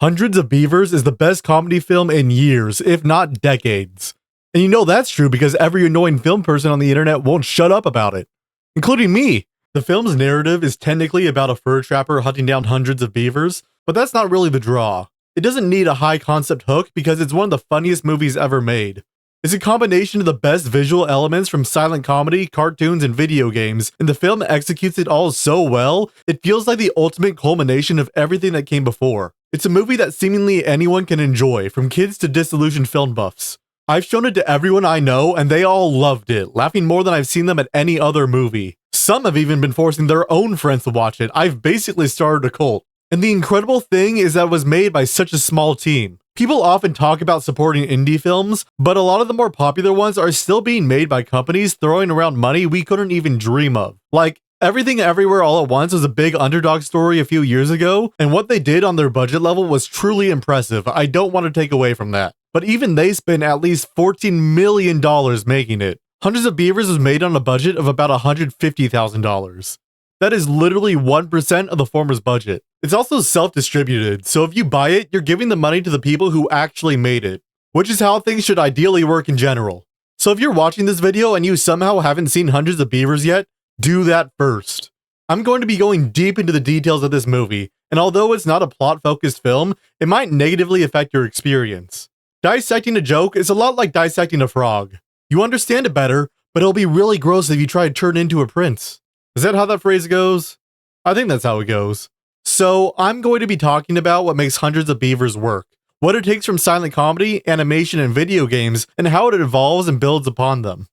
Hundreds of Beavers is the best comedy film in years, if not decades. And you know that's true because every annoying film person on the internet won't shut up about it, including me. The film's narrative is technically about a fur trapper hunting down hundreds of beavers, but that's not really the draw. It doesn't need a high concept hook because it's one of the funniest movies ever made. It's a combination of the best visual elements from silent comedy, cartoons, and video games, and the film executes it all so well, it feels like the ultimate culmination of everything that came before. It's a movie that seemingly anyone can enjoy, from kids to disillusioned film buffs. I've shown it to everyone I know, and they all loved it, laughing more than I've seen them at any other movie. Some have even been forcing their own friends to watch it. I've basically started a cult. And the incredible thing is that it was made by such a small team. People often talk about supporting indie films, but a lot of the more popular ones are still being made by companies throwing around money we couldn't even dream of. Like, Everything Everywhere All at Once was a big underdog story a few years ago, and what they did on their budget level was truly impressive. I don't want to take away from that. But even they spent at least $14 million making it. Hundreds of Beavers was made on a budget of about $150,000. That is literally 1% of the former's budget. It's also self-distributed, so if you buy it, you're giving the money to the people who actually made it, which is how things should ideally work in general. So if you're watching this video and you somehow haven't seen Hundreds of Beavers yet, do that first. I'm going to be going deep into the details of this movie, and although it's not a plot-focused film, it might negatively affect your experience. Dissecting a joke is a lot like dissecting a frog. You understand it better, but it'll be really gross if you try to turn into a prince. Is that how that phrase goes? I think that's how it goes. So, I'm going to be talking about what makes Hundreds of Beavers work, what it takes from silent comedy, animation, and video games, and how it evolves and builds upon them.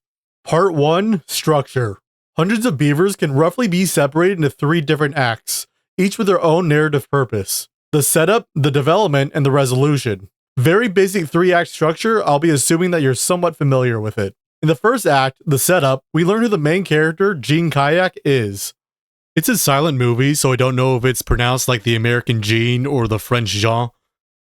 Part 1. Structure. Hundreds of Beavers can roughly be separated into 3 different acts, each with their own narrative purpose. The setup, the development, and the resolution. Very basic 3-act structure, I'll be assuming that you're somewhat familiar with it. In the first act, the setup, we learn who the main character, Gene Kayak, is. It's a silent movie, so I don't know if it's pronounced like the American Jean or the French Jean,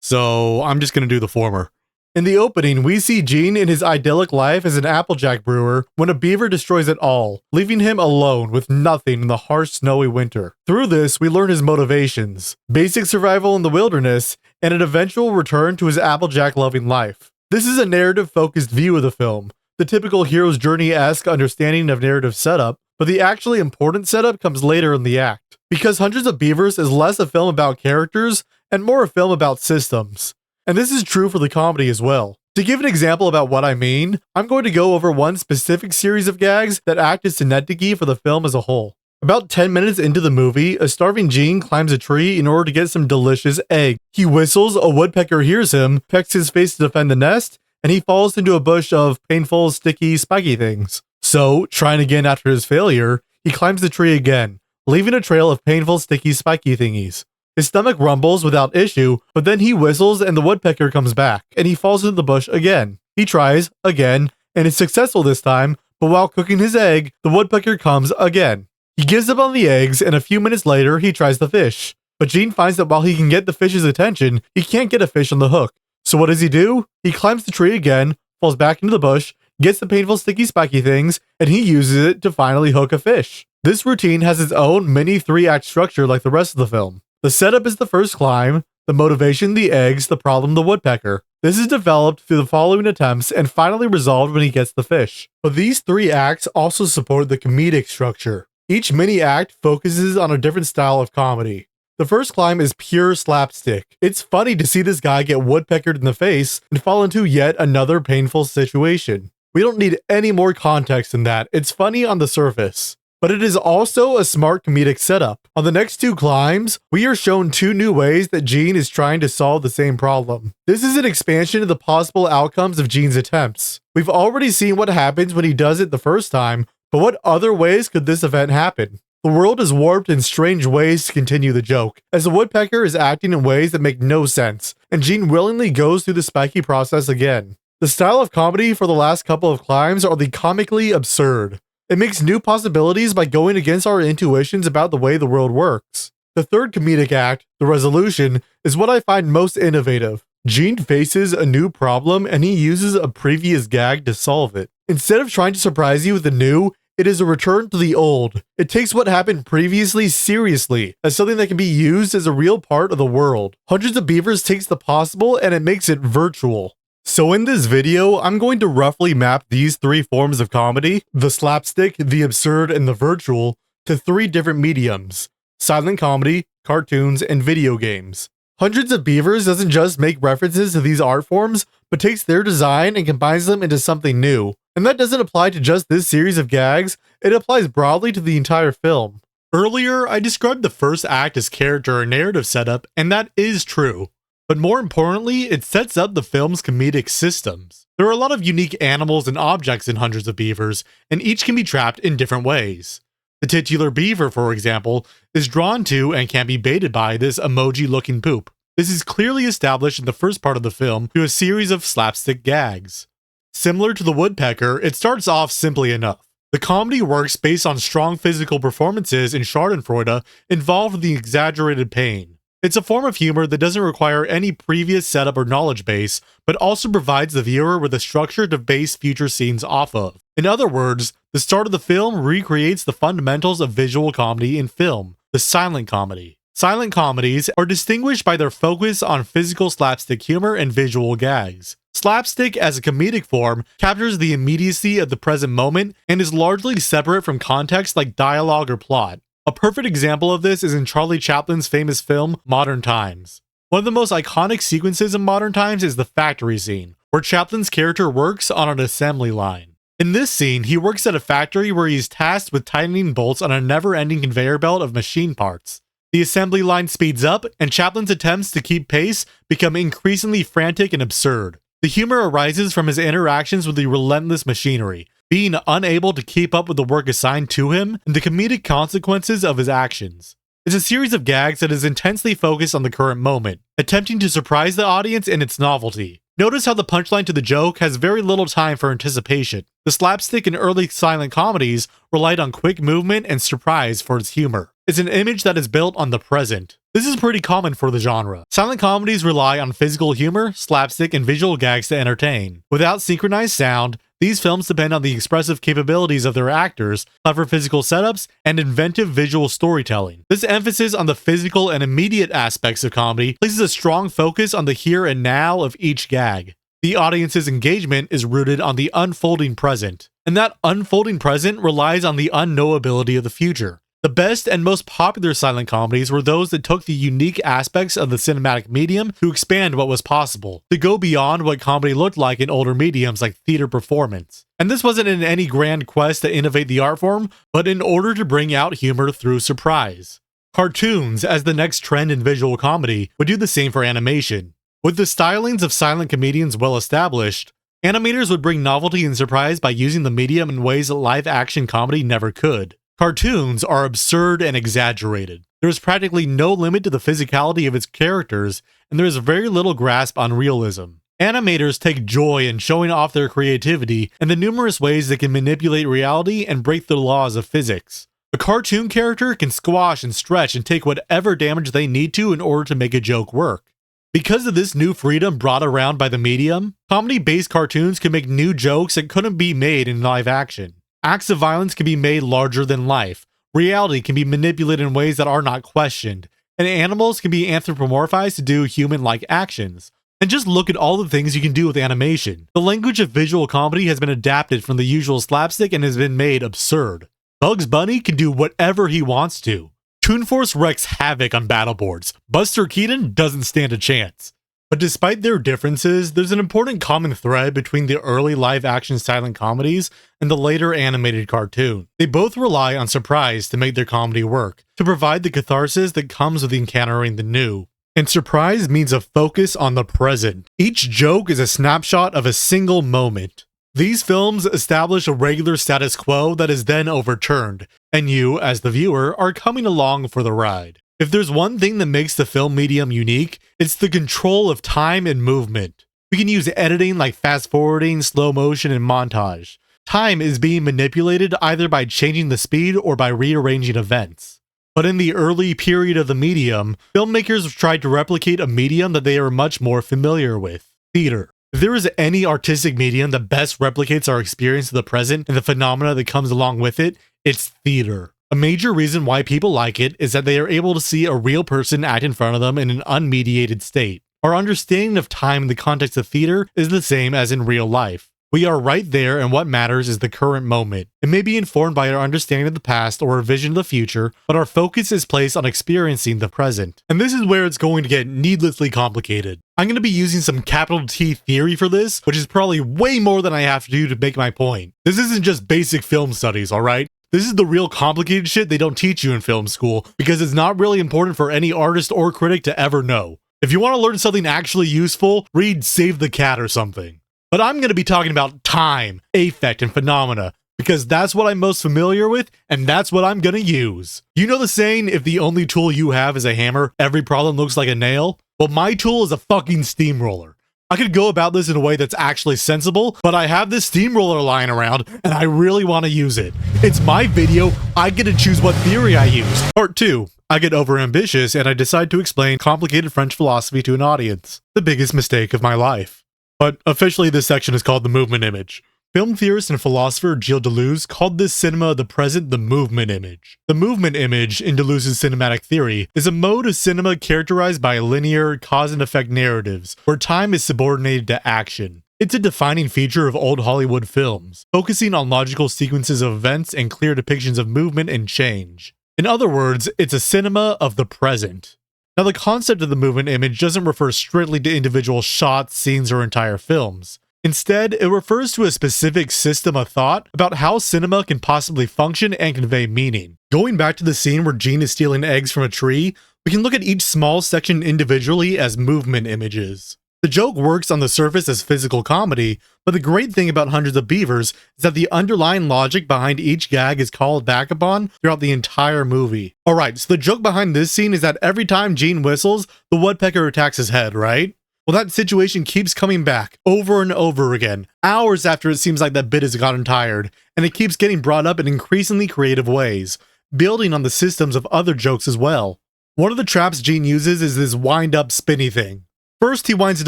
so I'm just gonna do the former. In the opening, we see Gene in his idyllic life as an Applejack brewer when a beaver destroys it all, leaving him alone with nothing in the harsh, snowy winter. Through this, we learn his motivations, basic survival in the wilderness, and an eventual return to his Applejack-loving life. This is a narrative-focused view of the film, the typical hero's journey-esque understanding of narrative setup, but the actually important setup comes later in the act, because Hundreds of Beavers is less a film about characters and more a film about systems. And this is true for the comedy as well. To give an example about what I mean, I'm going to go over one specific series of gags that act as synecdoche for the film as a whole. About 10 minutes into the movie, a starving Gene climbs a tree in order to get some delicious egg. He whistles, a woodpecker hears him, pecks his face to defend the nest, and he falls into a bush of painful, sticky, spiky things. So, trying again after his failure, he climbs the tree again, leaving a trail of painful, sticky, spiky thingies. His stomach rumbles without issue, but then he whistles and the woodpecker comes back, and he falls into the bush again. He tries, again, and is successful this time, but while cooking his egg, the woodpecker comes again. He gives up on the eggs, and a few minutes later, he tries the fish. But Gene finds that while he can get the fish's attention, he can't get a fish on the hook. So what does he do? He climbs the tree again, falls back into the bush, gets the painful sticky spiky things, and he uses it to finally hook a fish. This routine has its own mini 3-act structure like the rest of the film. The setup is the first climb, the motivation, the eggs, the problem, the woodpecker. This is developed through the following attempts and finally resolved when he gets the fish. But these 3 acts also support the comedic structure. Each mini-act focuses on a different style of comedy. The first climb is pure slapstick. It's funny to see this guy get woodpeckered in the face and fall into yet another painful situation. We don't need any more context than that. It's funny on the surface. But it is also a smart comedic setup. On the next 2 climbs, we are shown 2 new ways that Gene is trying to solve the same problem. This is an expansion of the possible outcomes of Gene's attempts. We've already seen what happens when he does it the first time, but what other ways could this event happen? The world is warped in strange ways to continue the joke, as the woodpecker is acting in ways that make no sense, and Gene willingly goes through the spiky process again. The style of comedy for the last couple of climbs are the comically absurd. It makes new possibilities by going against our intuitions about the way the world works. The third comedic act, the resolution, is what I find most innovative. Gene faces a new problem and he uses a previous gag to solve it. Instead of trying to surprise you with a new, It is a return to the old. It takes what happened previously seriously, as something that can be used as a real part of the world. Hundreds of Beavers takes the possible and it makes it virtual. So in this video, I'm going to roughly map these three forms of comedy, the slapstick, the absurd, and the virtual, to three different mediums: silent comedy, cartoons, and video games. Hundreds of Beavers doesn't just make references to these art forms, but takes their design and combines them into something new. And that doesn't apply to just this series of gags, it applies broadly to the entire film. Earlier, I described the first act as character and narrative setup, and that is true. But more importantly, it sets up the film's comedic systems. There are a lot of unique animals and objects in Hundreds of Beavers, and each can be trapped in different ways. The titular beaver, for example, is drawn to and can be baited by this emoji-looking poop. This is clearly established in the first part of the film through a series of slapstick gags. Similar to the woodpecker, it starts off simply enough. The comedy works based on strong physical performances and schadenfreude involved with the exaggerated pain. It's a form of humor that doesn't require any previous setup or knowledge base, but also provides the viewer with a structure to base future scenes off of. In other words, the start of the film recreates the fundamentals of visual comedy in film, the silent comedy. Silent comedies are distinguished by their focus on physical slapstick humor and visual gags. Slapstick as a comedic form captures the immediacy of the present moment and is largely separate from context like dialogue or plot. A perfect example of this is in Charlie Chaplin's famous film, Modern Times. One of the most iconic sequences in Modern Times is the factory scene, where Chaplin's character works on an assembly line. In this scene, he works at a factory where he is tasked with tightening bolts on a never-ending conveyor belt of machine parts. The assembly line speeds up, and Chaplin's attempts to keep pace become increasingly frantic and absurd. The humor arises from his interactions with the relentless machinery, being unable to keep up with the work assigned to him, and the comedic consequences of his actions. It's a series of gags that is intensely focused on the current moment, attempting to surprise the audience in its novelty. Notice how the punchline to the joke has very little time for anticipation. The slapstick in early silent comedies relied on quick movement and surprise for its humor. It's an image that is built on the present. This is pretty common for the genre. Silent comedies rely on physical humor, slapstick, and visual gags to entertain. Without synchronized sound, these films depend on the expressive capabilities of their actors, clever physical setups, and inventive visual storytelling. This emphasis on the physical and immediate aspects of comedy places a strong focus on the here and now of each gag. The audience's engagement is rooted on the unfolding present, and that unfolding present relies on the unknowability of the future. The best and most popular silent comedies were those that took the unique aspects of the cinematic medium to expand what was possible, to go beyond what comedy looked like in older mediums like theater performance. And this wasn't in any grand quest to innovate the art form, but in order to bring out humor through surprise. Cartoons, as the next trend in visual comedy, would do the same for animation. With the stylings of silent comedians well established, animators would bring novelty and surprise by using the medium in ways that live-action comedy never could. Cartoons are absurd and exaggerated. There is practically no limit to the physicality of its characters, and there is very little grasp on realism. Animators take joy in showing off their creativity and the numerous ways they can manipulate reality and break the laws of physics. A cartoon character can squash and stretch and take whatever damage they need to in order to make a joke work. Because of this new freedom brought around by the medium, comedy-based cartoons can make new jokes that couldn't be made in live action. Acts of violence can be made larger than life, reality can be manipulated in ways that are not questioned, and animals can be anthropomorphized to do human-like actions. And just look at all the things you can do with animation. The language of visual comedy has been adapted from the usual slapstick and has been made absurd. Bugs Bunny can do whatever he wants to. Toon Force wreaks havoc on battle boards. Buster Keaton doesn't stand a chance. But despite their differences, there's an important common thread between the early live-action silent comedies and the later animated cartoon. They both rely on surprise to make their comedy work, to provide the catharsis that comes with encountering the new. And surprise means a focus on the present. Each joke is a snapshot of a single moment. These films establish a regular status quo that is then overturned, and you, as the viewer, are coming along for the ride. If there's one thing that makes the film medium unique, it's the control of time and movement. We can use editing like fast forwarding, slow motion, and montage. Time is being manipulated either by changing the speed or by rearranging events. But in the early period of the medium, filmmakers tried to replicate a medium that they are much more familiar with: theater. If there is any artistic medium that best replicates our experience of the present and the phenomena that comes along with it, it's theater. A major reason why people like it is that they are able to see a real person act in front of them in an unmediated state. Our understanding of time in the context of theater is the same as in real life. We are right there, and what matters is the current moment. It may be informed by our understanding of the past or a vision of the future, but our focus is placed on experiencing the present. And this is where it's going to get needlessly complicated. I'm going to be using some capital T theory for this, which is probably way more than I have to do to make my point. This isn't just basic film studies, alright? This is the real complicated shit they don't teach you in film school, because it's not really important for any artist or critic to ever know. If you want to learn something actually useful, read Save the Cat or something. But I'm going to be talking about time, affect, and phenomena, because that's what I'm most familiar with, and that's what I'm going to use. You know the saying, if the only tool you have is a hammer, every problem looks like a nail? Well, my tool is a fucking steamroller. I could go about this in a way that's actually sensible, but I have this steamroller lying around, and I really want to use it. It's my video, I get to choose what theory I use. Part 2. I get overambitious, and I decide to explain complicated French philosophy to an audience. The biggest mistake of my life. But officially this section is called the movement image. Film theorist and philosopher Gilles Deleuze called this cinema of the present the movement image. The movement image, in Deleuze's cinematic theory, is a mode of cinema characterized by linear, cause and effect narratives, where time is subordinated to action. It's a defining feature of old Hollywood films, focusing on logical sequences of events and clear depictions of movement and change. In other words, it's a cinema of the present. Now, the concept of the movement image doesn't refer strictly to individual shots, scenes, or entire films. Instead, it refers to a specific system of thought about how cinema can possibly function and convey meaning. Going back to the scene where Jean is stealing eggs from a tree, we can look at each small section individually as movement images. The joke works on the surface as physical comedy, but the great thing about Hundreds of Beavers is that the underlying logic behind each gag is called back upon throughout the entire movie. Alright, so the joke behind this scene is that every time Gene whistles, the woodpecker attacks his head, right? Well, that situation keeps coming back, over and over again, hours after it seems like that bit has gotten tired, and it keeps getting brought up in increasingly creative ways, building on the systems of other jokes as well. One of the traps Gene uses is this wind-up spinny thing. First, he winds it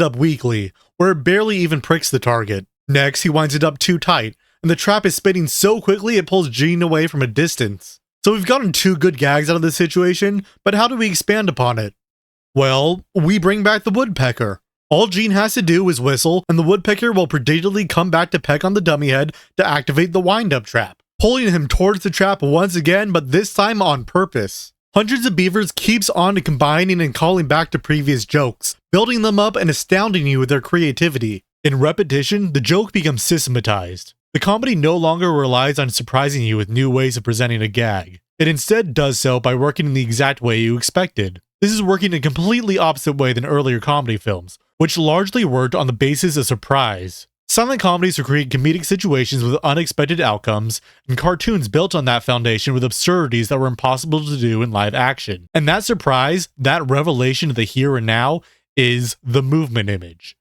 up weakly, where it barely even pricks the target. Next, he winds it up too tight, and the trap is spinning so quickly it pulls Gene away from a distance. So we've gotten 2 good gags out of this situation, but how do we expand upon it? Well, we bring back the woodpecker. All Gene has to do is whistle, and the woodpecker will predictably come back to peck on the dummy head to activate the wind-up trap, pulling him towards the trap once again, but this time on purpose. Hundreds of Beavers keeps on combining and calling back to previous jokes, building them up and astounding you with their creativity. In repetition, the joke becomes systematized. The comedy no longer relies on surprising you with new ways of presenting a gag. It instead does so by working in the exact way you expected. This is working in a completely opposite way than earlier comedy films, which largely worked on the basis of surprise. Silent comedies recreate comedic situations with unexpected outcomes, and cartoons built on that foundation with absurdities that were impossible to do in live action. And that surprise, that revelation of the here and now, is the movement image.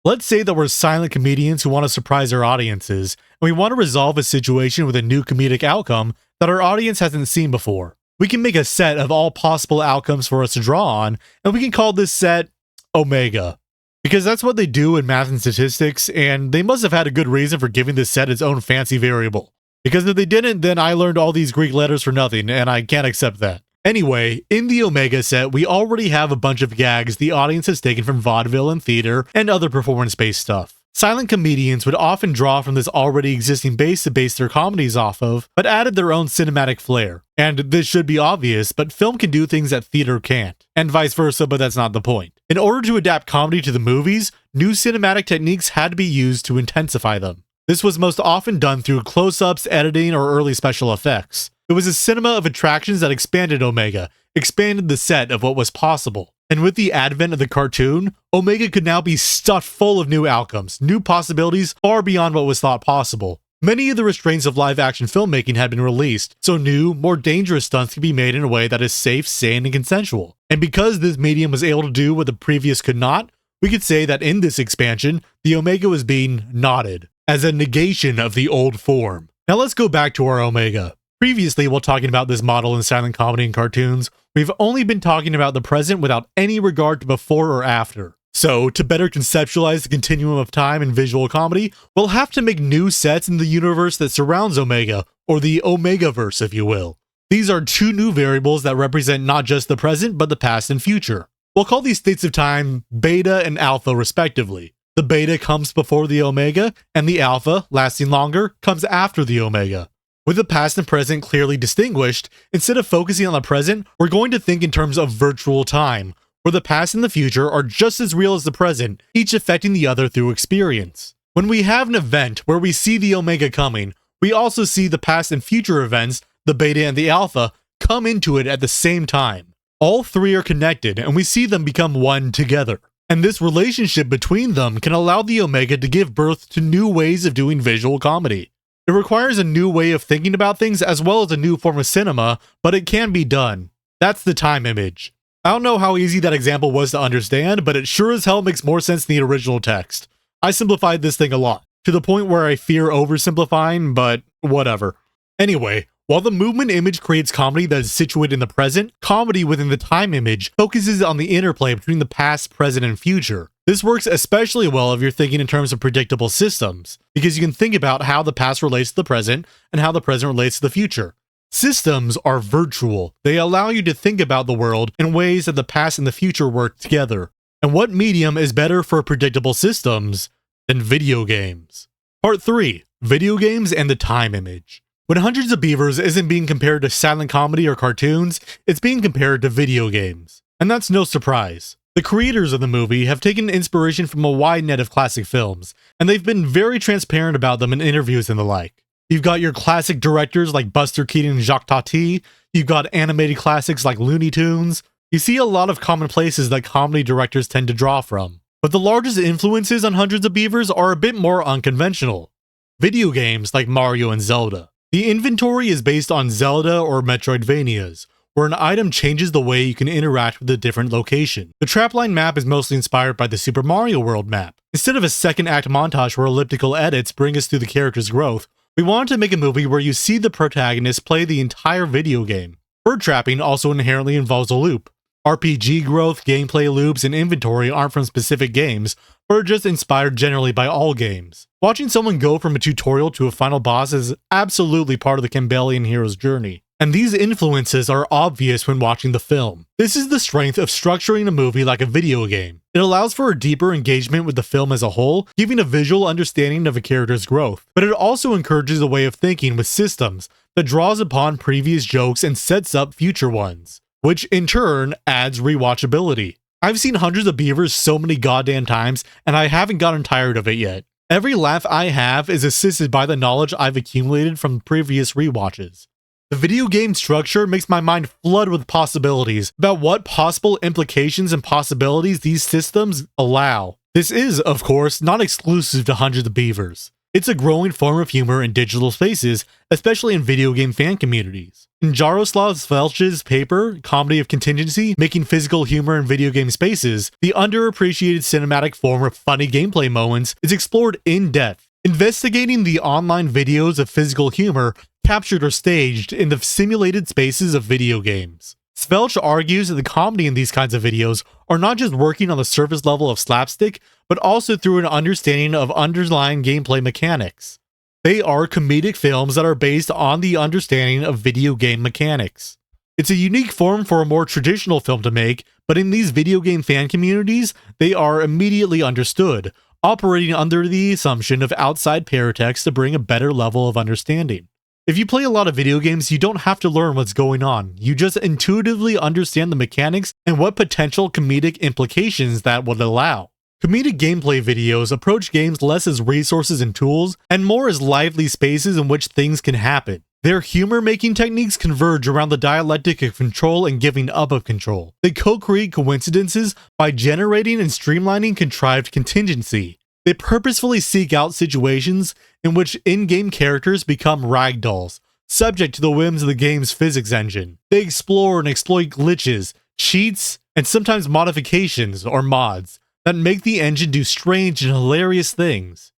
Let's say that we're silent comedians who want to surprise our audiences, and we want to resolve a situation with a new comedic outcome that our audience hasn't seen before. We can make a set of all possible outcomes for us to draw on, and we can call this set Omega. Because that's what they do in math and statistics, and they must have had a good reason for giving this set its own fancy variable. Because if they didn't, then I learned all these Greek letters for nothing, and I can't accept that. Anyway, in the Omega set, we already have a bunch of gags the audience has taken from vaudeville and theater and other performance-based stuff. Silent comedians would often draw from this already existing base to base their comedies off of, but added their own cinematic flair. And this should be obvious, but film can do things that theater can't. And vice versa, but that's not the point. In order to adapt comedy to the movies, new cinematic techniques had to be used to intensify them. This was most often done through close-ups, editing, or early special effects. It was a cinema of attractions that expanded Omega, expanded the set of what was possible. And with the advent of the cartoon, Omega could now be stuffed full of new outcomes, new possibilities far beyond what was thought possible. Many of the restraints of live-action filmmaking had been released, so new, more dangerous stunts could be made in a way that is safe, sane, and consensual. And because this medium was able to do what the previous could not, we could say that in this expansion, the Omega was being knotted, as a negation of the old form. Now let's go back to our Omega. Previously, while talking about this model in silent comedy and cartoons, we've only been talking about the present without any regard to before or after. So, to better conceptualize the continuum of time in visual comedy, we'll have to make new sets in the universe that surrounds Omega, or the Omegaverse, if you will. These are two new variables that represent not just the present, but the past and future. We'll call these states of time beta and alpha, respectively. The beta comes before the omega, and the alpha, lasting longer, comes after the omega. With the past and present clearly distinguished, instead of focusing on the present, we're going to think in terms of virtual time, where the past and the future are just as real as the present, each affecting the other through experience. When we have an event where we see the omega coming, we also see the past and future events, the beta and the alpha, come into it at the same time. All three are connected, and we see them become one together. And this relationship between them can allow the omega to give birth to new ways of doing visual comedy. It requires a new way of thinking about things as well as a new form of cinema, but it can be done. That's the time image. I don't know how easy that example was to understand, but it sure as hell makes more sense than the original text. I simplified this thing a lot, to the point where I fear oversimplifying, but whatever. Anyway, while the movement image creates comedy that is situated in the present, comedy within the time image focuses on the interplay between the past, present, and future. This works especially well if you're thinking in terms of predictable systems, because you can think about how the past relates to the present and how the present relates to the future. Systems are virtual. They allow you to think about the world in ways that the past and the future work together. And what medium is better for predictable systems than video games? Part 3. Video games and the time image. When Hundreds of Beavers isn't being compared to silent comedy or cartoons, it's being compared to video games. And that's no surprise. The creators of the movie have taken inspiration from a wide net of classic films, and they've been very transparent about them in interviews and the like. You've got your classic directors like Buster Keaton and Jacques Tati, you've got animated classics like Looney Tunes. You see a lot of common places that comedy directors tend to draw from. But the largest influences on Hundreds of Beavers are a bit more unconventional. Video games like Mario and Zelda. The inventory is based on Zelda or Metroidvanias, where an item changes the way you can interact with a different location. The Trapline map is mostly inspired by the Super Mario World map. Instead of a second act montage where elliptical edits bring us through the character's growth, we wanted to make a movie where you see the protagonist play the entire video game. Bird trapping also inherently involves a loop. RPG growth, gameplay loops, and inventory aren't from specific games, but are just inspired generally by all games. Watching someone go from a tutorial to a final boss is absolutely part of the Campbellian hero's journey. And these influences are obvious when watching the film. This is the strength of structuring a movie like a video game. It allows for a deeper engagement with the film as a whole, giving a visual understanding of a character's growth. But it also encourages a way of thinking with systems that draws upon previous jokes and sets up future ones, which in turn adds rewatchability. I've seen Hundreds of Beavers so many goddamn times, and I haven't gotten tired of it yet. Every laugh I have is assisted by the knowledge I've accumulated from previous rewatches. The video game structure makes my mind flood with possibilities about what possible implications and possibilities these systems allow. This is, of course, not exclusive to Hundreds of Beavers. It's a growing form of humor in digital spaces, especially in video game fan communities. In Jaroslav Svelch's paper, Comedy of Contingency, Making Physical Humor in Video Game Spaces, the underappreciated cinematic form of funny gameplay moments is explored in depth, investigating the online videos of physical humor captured or staged in the simulated spaces of video games. Svelch argues that the comedy in these kinds of videos are not just working on the surface level of slapstick, but also through an understanding of underlying gameplay mechanics. They are comedic films that are based on the understanding of video game mechanics. It's a unique form for a more traditional film to make, but in these video game fan communities, they are immediately understood, operating under the assumption of outside paratext to bring a better level of understanding. If you play a lot of video games, you don't have to learn what's going on. You just intuitively understand the mechanics and what potential comedic implications that would allow. Comedic gameplay videos approach games less as resources and tools, and more as lively spaces in which things can happen. Their humor-making techniques converge around the dialectic of control and giving up of control. They co-create coincidences by generating and streamlining contrived contingency. They purposefully seek out situations in which in-game characters become ragdolls, subject to the whims of the game's physics engine. They explore and exploit glitches, cheats, and sometimes modifications or mods that make the engine do strange and hilarious things.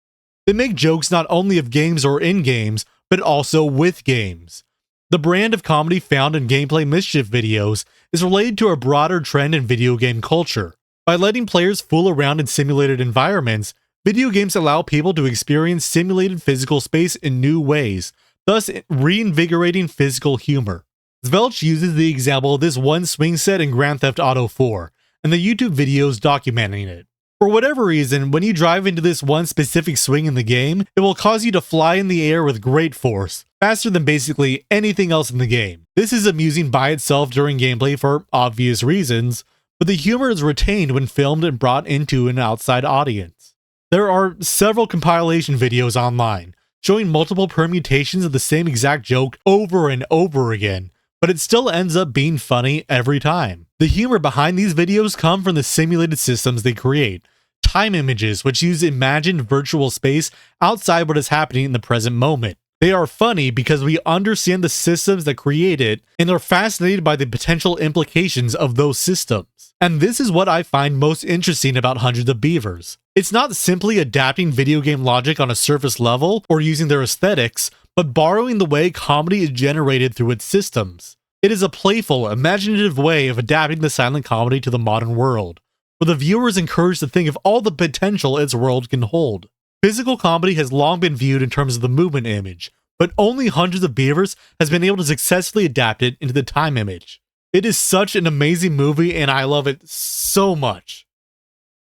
They make jokes not only of games or in games, but also with games. The brand of comedy found in gameplay mischief videos is related to a broader trend in video game culture. By letting players fool around in simulated environments, video games allow people to experience simulated physical space in new ways, thus reinvigorating physical humor. Zvelch uses the example of this one swing set in Grand Theft Auto 4, and the YouTube videos documenting it. For whatever reason, when you drive into this one specific swing in the game, it will cause you to fly in the air with great force, faster than basically anything else in the game. This is amusing by itself during gameplay for obvious reasons, but the humor is retained when filmed and brought into an outside audience. There are several compilation videos online, showing multiple permutations of the same exact joke over and over again, but it still ends up being funny every time. The humor behind these videos come from the simulated systems they create. Time images, which use imagined virtual space outside what is happening in the present moment. They are funny because we understand the systems that create it and are fascinated by the potential implications of those systems. And this is what I find most interesting about Hundreds of Beavers. It's not simply adapting video game logic on a surface level or using their aesthetics, but borrowing the way comedy is generated through its systems. It is a playful, imaginative way of adapting the silent comedy to the modern world, where the viewer is encouraged to think of all the potential its world can hold. Physical comedy has long been viewed in terms of the movement image, but only Hundreds of Beavers has been able to successfully adapt it into the time image. It is such an amazing movie, and I love it so much.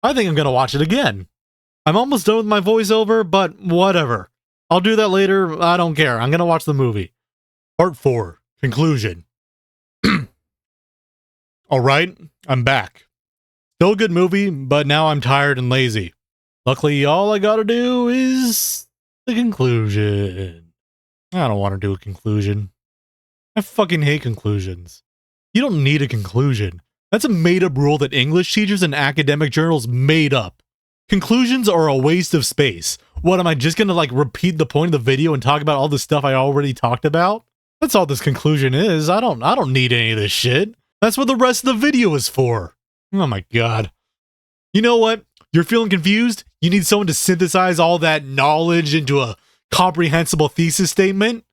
I think I'm gonna watch it again. I'm almost done with my voiceover, but whatever. I'll do that later, I don't care. I'm gonna watch the movie. Part 4. Conclusion. Alright, I'm back. Still a good movie, but now I'm tired and lazy. Luckily, all I gotta do is the conclusion. I don't want to do a conclusion. I fucking hate conclusions. You don't need a conclusion. That's a made-up rule that English teachers and academic journals made up. Conclusions are a waste of space. What, am I just gonna repeat the point of the video and talk about all the stuff I already talked about? That's all this conclusion is. I don't need any of this shit. That's what the rest of the video is for. Oh my god. You know what? You're feeling confused? You need someone to synthesize all that knowledge into a comprehensible thesis statement?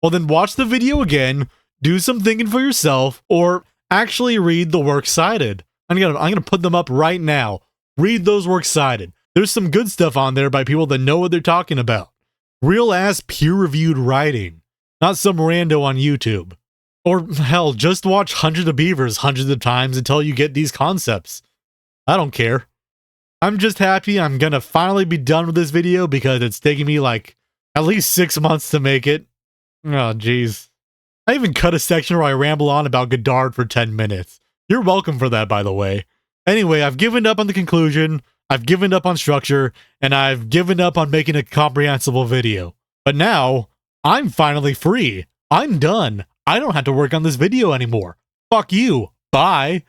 Well then watch the video again, do some thinking for yourself, or actually read the works cited. I'm gonna put them up right now. Read those works cited. There's some good stuff on there by people that know what they're talking about. Real ass peer-reviewed writing. Not some rando on YouTube. Or hell, just watch Hundreds of Beavers hundreds of times until you get these concepts. I don't care. I'm just happy I'm gonna finally be done with this video because it's taking me at least 6 months to make it. Oh jeez. I even cut a section where I ramble on about Godard for 10 minutes. You're welcome for that, by the way. Anyway, I've given up on the conclusion, I've given up on structure, and I've given up on making a comprehensible video. But now, I'm finally free. I'm done. I don't have to work on this video anymore. Fuck you. Bye.